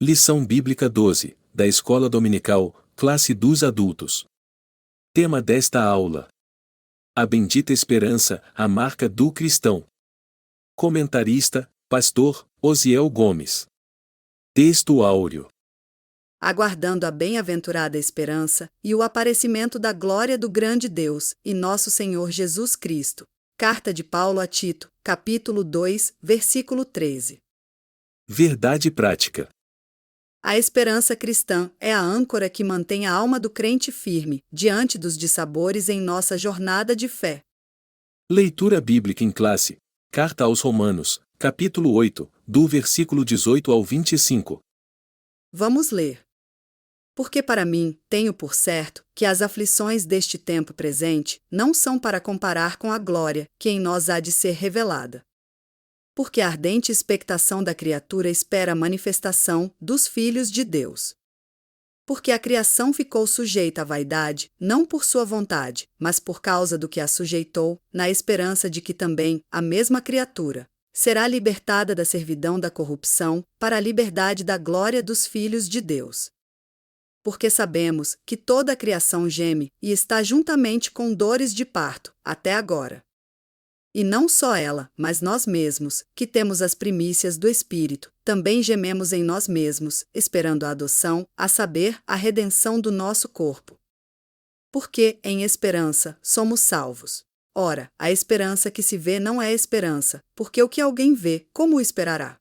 Lição Bíblica 12, da Escola Dominical, classe dos adultos. Tema desta aula: a bendita esperança, a marca do cristão. Comentarista, Pastor Osiel Gomes. Texto áureo. Aguardando a bem-aventurada esperança e o aparecimento da glória do grande Deus e nosso Senhor Jesus Cristo. Carta de Paulo a Tito, capítulo 2, versículo 13. Verdade prática. A esperança cristã é a âncora que mantém a alma do crente firme diante dos dissabores em nossa jornada de fé. Leitura bíblica em classe. Carta aos Romanos, capítulo 8, do versículo 18 ao 25. Vamos ler. Porque para mim, tenho por certo, que as aflições deste tempo presente não são para comparar com a glória que em nós há de ser revelada. Porque a ardente expectação da criatura espera a manifestação dos filhos de Deus. Porque a criação ficou sujeita à vaidade, não por sua vontade, mas por causa do que a sujeitou, na esperança de que também a mesma criatura será libertada da servidão da corrupção para a liberdade da glória dos filhos de Deus. Porque sabemos que toda a criação geme e está juntamente com dores de parto, até agora. E não só ela, mas nós mesmos, que temos as primícias do Espírito, também gememos em nós mesmos, esperando a adoção, a saber, a redenção do nosso corpo. Porque, em esperança, somos salvos. Ora, a esperança que se vê não é esperança, porque o que alguém vê, como o esperará?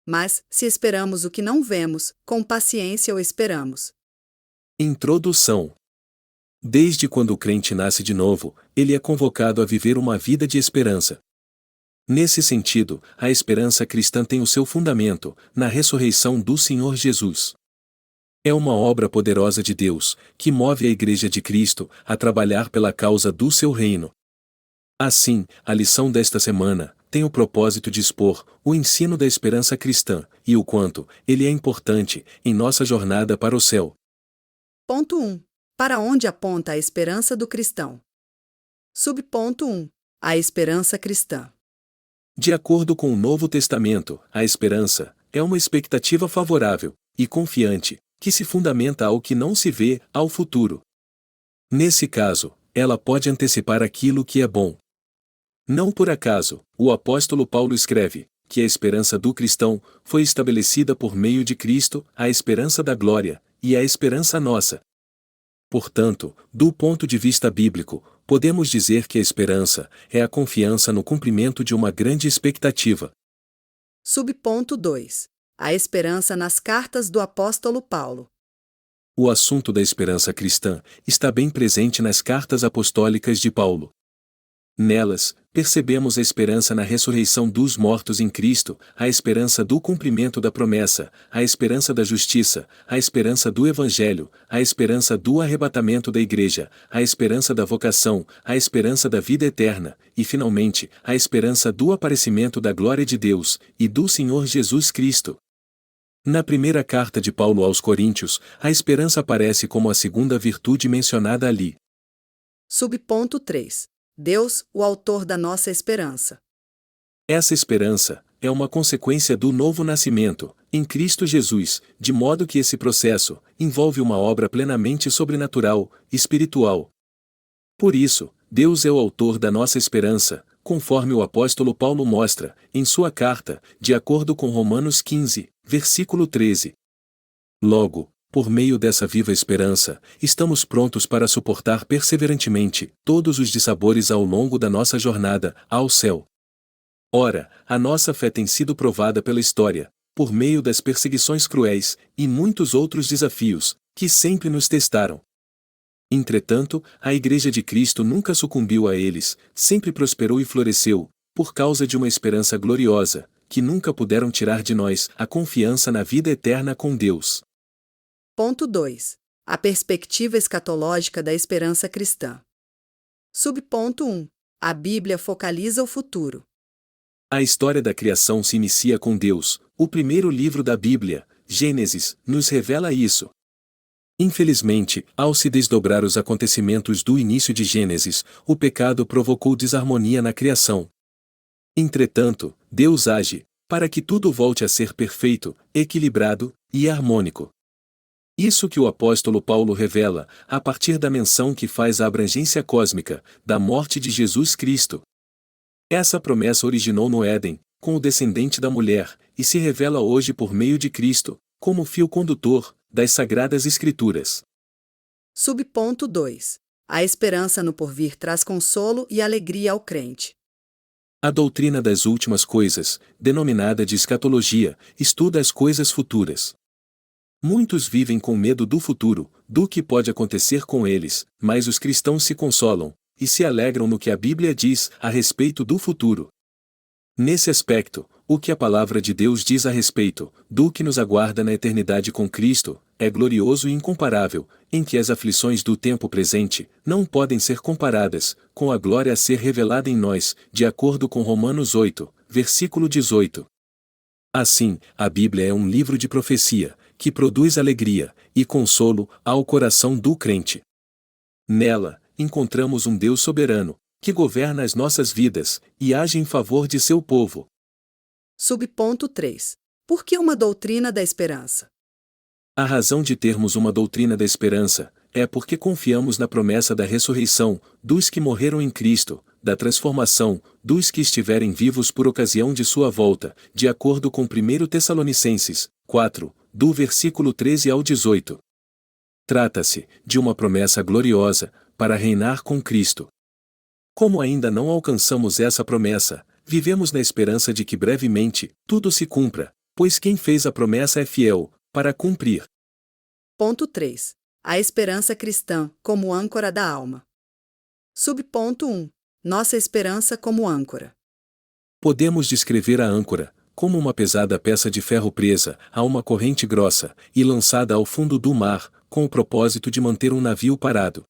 Mas, se esperamos o que não vemos, com paciência o esperamos. Introdução. Desde quando o crente nasce de novo, ele é convocado a viver uma vida de esperança. Nesse sentido, a esperança cristã tem o seu fundamento na ressurreição do Senhor Jesus. É uma obra poderosa de Deus, que move a Igreja de Cristo a trabalhar pela causa do seu reino. Assim, a lição desta semana tem o propósito de expor o ensino da esperança cristã e o quanto ele é importante em nossa jornada para o céu. Ponto 1. Para onde aponta a esperança do cristão? Subponto 1. A esperança cristã. De acordo com o Novo Testamento, a esperança é uma expectativa favorável e confiante, que se fundamenta ao que não se vê, ao futuro. Nesse caso, ela pode antecipar aquilo que é bom. Não por acaso, o apóstolo Paulo escreve que a esperança do cristão foi estabelecida por meio de Cristo, a esperança da glória, e a esperança nossa. Portanto, do ponto de vista bíblico, podemos dizer que a esperança é a confiança no cumprimento de uma grande expectativa. Subponto 2. A esperança nas cartas do apóstolo Paulo. O assunto da esperança cristã está bem presente nas cartas apostólicas de Paulo. Nelas, percebemos a esperança na ressurreição dos mortos em Cristo, a esperança do cumprimento da promessa, a esperança da justiça, a esperança do Evangelho, a esperança do arrebatamento da Igreja, a esperança da vocação, a esperança da vida eterna, e finalmente, a esperança do aparecimento da glória de Deus e do Senhor Jesus Cristo. Na primeira carta de Paulo aos Coríntios, a esperança aparece como a segunda virtude mencionada ali. Subponto 3. Deus, o autor da nossa esperança. Essa esperança é uma consequência do novo nascimento, em Cristo Jesus, de modo que esse processo envolve uma obra plenamente sobrenatural, espiritual. Por isso, Deus é o autor da nossa esperança, conforme o apóstolo Paulo mostra, em sua carta, de acordo com Romanos 15, versículo 13. Logo, por meio dessa viva esperança, estamos prontos para suportar perseverantemente todos os dissabores ao longo da nossa jornada ao céu. Ora, a nossa fé tem sido provada pela história, por meio das perseguições cruéis e muitos outros desafios, que sempre nos testaram. Entretanto, a Igreja de Cristo nunca sucumbiu a eles, sempre prosperou e floresceu, por causa de uma esperança gloriosa, que nunca puderam tirar de nós a confiança na vida eterna com Deus. Ponto 2. A perspectiva escatológica da esperança cristã. Subponto 1. A Bíblia focaliza o futuro. A história da criação se inicia com Deus. O primeiro livro da Bíblia, Gênesis, nos revela isso. Infelizmente, ao se desdobrar os acontecimentos do início de Gênesis, o pecado provocou desarmonia na criação. Entretanto, Deus age, para que tudo volte a ser perfeito, equilibrado e harmônico. Isso que o apóstolo Paulo revela, a partir da menção que faz à abrangência cósmica, da morte de Jesus Cristo. Essa promessa originou no Éden, com o descendente da mulher, e se revela hoje por meio de Cristo, como fio condutor, das Sagradas Escrituras. Subponto 2. A esperança no porvir traz consolo e alegria ao crente. A doutrina das últimas coisas, denominada de escatologia, estuda as coisas futuras. Muitos vivem com medo do futuro, do que pode acontecer com eles, mas os cristãos se consolam, e se alegram no que a Bíblia diz a respeito do futuro. Nesse aspecto, o que a palavra de Deus diz a respeito do que nos aguarda na eternidade com Cristo, é glorioso e incomparável, em que as aflições do tempo presente não podem ser comparadas com a glória a ser revelada em nós, de acordo com Romanos 8, versículo 18. Assim, a Bíblia é um livro de profecia, que produz alegria e consolo ao coração do crente. Nela, encontramos um Deus soberano, que governa as nossas vidas e age em favor de seu povo. Subponto 3. Por que uma doutrina da esperança? A razão de termos uma doutrina da esperança é porque confiamos na promessa da ressurreição dos que morreram em Cristo, da transformação dos que estiverem vivos por ocasião de sua volta, de acordo com 1 Tessalonicenses 4, do versículo 13 ao 18. Trata-se de uma promessa gloriosa para reinar com Cristo. Como ainda não alcançamos essa promessa, vivemos na esperança de que brevemente tudo se cumpra, pois quem fez a promessa é fiel para cumprir. Ponto 3. A esperança cristã como âncora da alma. Subponto 1. Nossa esperança como âncora. Podemos descrever a âncora como uma pesada peça de ferro presa a uma corrente grossa e lançada ao fundo do mar, com o propósito de manter um navio parado.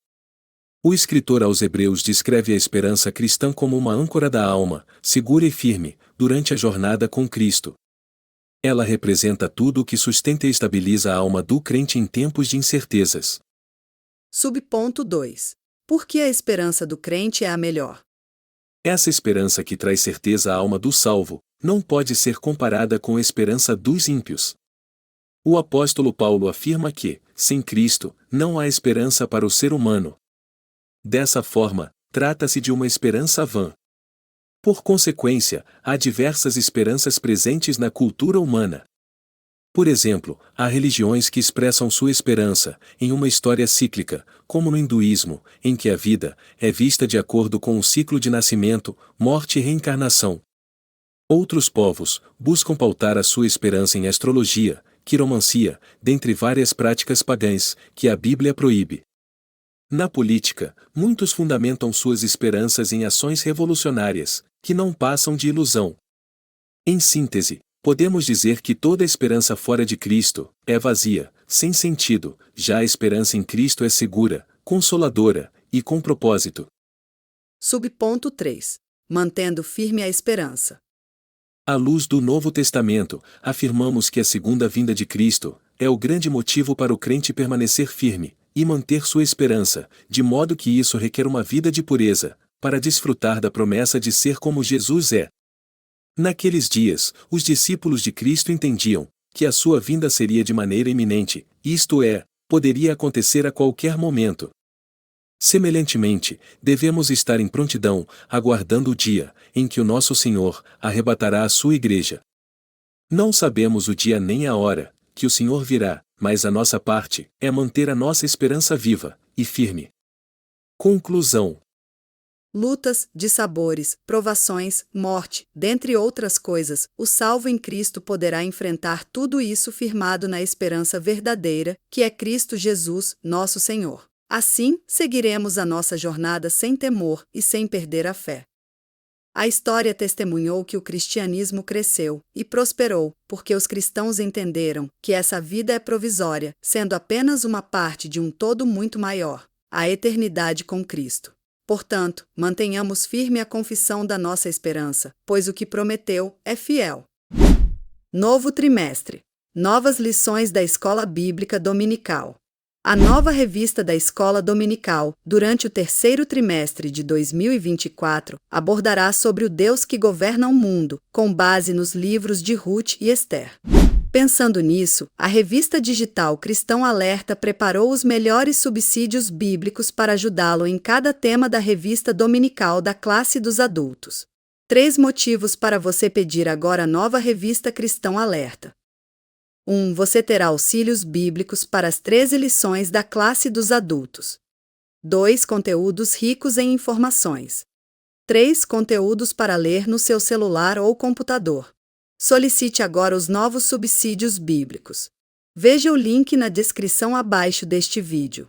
O escritor aos Hebreus descreve a esperança cristã como uma âncora da alma, segura e firme, durante a jornada com Cristo. Ela representa tudo o que sustenta e estabiliza a alma do crente em tempos de incertezas. Subponto 2. Por que a esperança do crente é a melhor? Essa esperança que traz certeza à alma do salvo, não pode ser comparada com a esperança dos ímpios. O apóstolo Paulo afirma que, sem Cristo, não há esperança para o ser humano. Dessa forma, trata-se de uma esperança vã. Por consequência, há diversas esperanças presentes na cultura humana. Por exemplo, há religiões que expressam sua esperança em uma história cíclica, como no hinduísmo, em que a vida é vista de acordo com um ciclo de nascimento, morte e reencarnação. Outros povos buscam pautar a sua esperança em astrologia, quiromancia, dentre várias práticas pagãs que a Bíblia proíbe. Na política, muitos fundamentam suas esperanças em ações revolucionárias, que não passam de ilusão. Em síntese, podemos dizer que toda esperança fora de Cristo é vazia, sem sentido, já a esperança em Cristo é segura, consoladora e com propósito. Subponto 3. Mantendo firme a esperança. À luz do Novo Testamento, afirmamos que a segunda vinda de Cristo é o grande motivo para o crente permanecer firme e manter sua esperança, de modo que isso requer uma vida de pureza, para desfrutar da promessa de ser como Jesus é. Naqueles dias, os discípulos de Cristo entendiam que a sua vinda seria de maneira iminente, isto é, poderia acontecer a qualquer momento. Semelhantemente, devemos estar em prontidão, aguardando o dia em que o nosso Senhor arrebatará a sua igreja. Não sabemos o dia nem a hora que o Senhor virá, mas a nossa parte é manter a nossa esperança viva e firme. Conclusão. Lutas, dissabores, provações, morte, dentre outras coisas, o salvo em Cristo poderá enfrentar tudo isso firmado na esperança verdadeira, que é Cristo Jesus, nosso Senhor. Assim, seguiremos a nossa jornada sem temor e sem perder a fé. A história testemunhou que o cristianismo cresceu e prosperou, porque os cristãos entenderam que essa vida é provisória, sendo apenas uma parte de um todo muito maior, a eternidade com Cristo. Portanto, mantenhamos firme a confissão da nossa esperança, pois o que prometeu é fiel. Novo trimestre. Novas lições da Escola Bíblica Dominical. A nova revista da Escola Dominical, durante o terceiro trimestre de 2024, abordará sobre o Deus que governa o mundo, com base nos livros de Ruth e Esther. Pensando nisso, a revista digital Cristão Alerta preparou os melhores subsídios bíblicos para ajudá-lo em cada tema da revista dominical da classe dos adultos. 3 motivos para você pedir agora a nova revista Cristão Alerta. 1. Você terá auxílios bíblicos para as 13 lições da classe dos adultos. 2. Conteúdos ricos em informações. 3. Conteúdos para ler no seu celular ou computador. Solicite agora os novos subsídios bíblicos. Veja o link na descrição abaixo deste vídeo.